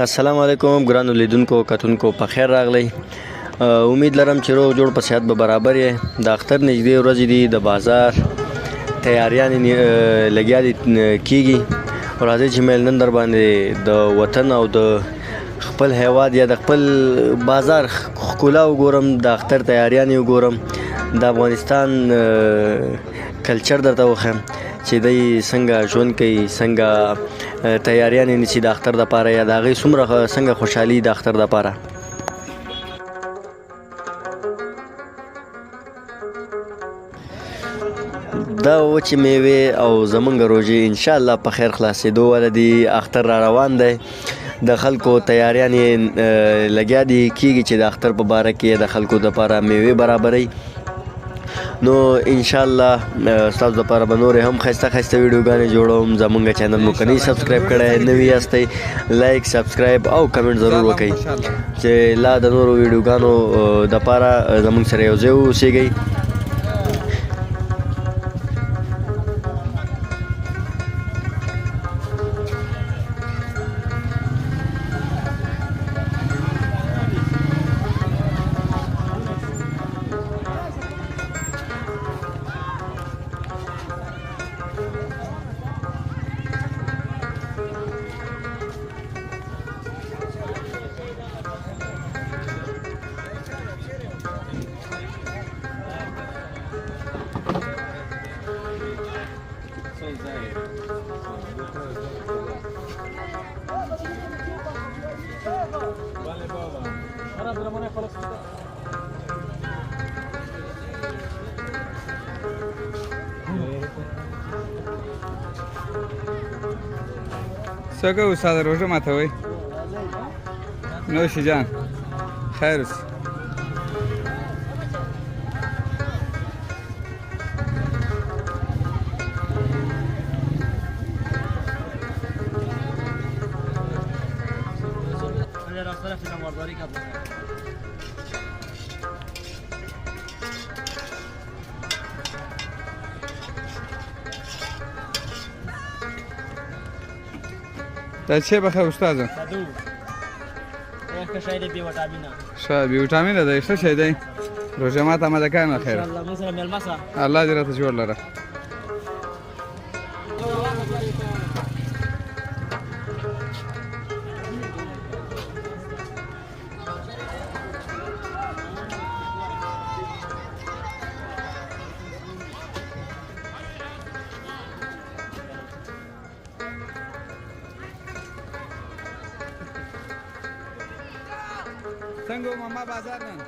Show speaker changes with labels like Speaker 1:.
Speaker 1: السلام علیکم ګرانو لیدونکو کتونکو په خیر راغلی. امید لرم چې روغ جوړ په صحت به برابر یې. د اختر نږدې ورځې دي، د بازار تیاریانې لګیا دي کیږي. راځئ چې میل نن در باندې د وطن او د خپل هیواد یا د خپل بازار ښکلا وګورم، د اختر تیاریانې وګورم، د افغانستان کلچر درته وښیم چې دی څنګه ژوند کوي، څنګه تیاریانې نیسي د اختر دپاره، یا د هغې څومره څنګه خوشحالي د اختر دپاره. دا وچې میوې او زمونږ روژې انشاءالله په خیر خلاصېدو واله دي. اختر را روان دی، د خلکو تیاریانې لګیا دي کیږي چې د اختر په باره کې د خلکو دپاره میوې برابروي. نو انشاءالله ستاسو دپاره به نورې هم ښایسته ښایسته ویډیوګانې جوړوم. زمونږ چینل مو که نه سبسکرایب کړی، نوي یاستئ لایک سبسکرایب او کمنټ ضرور وکړئ چې لا د نورو ویډیوګانو دپاره زمونږ سره یو ځای واوسیږئ.
Speaker 2: څه کوو استاده، روژه ماتوئ؟ نوشي جان خیر اوسې. دا چه بخیر استاده؟ ښه بې ویټامینه دی، ښه شی دی. روژه ماته آماده کړی نو خیر الله دې راته جوړ لره. څنګه ماما بازار نن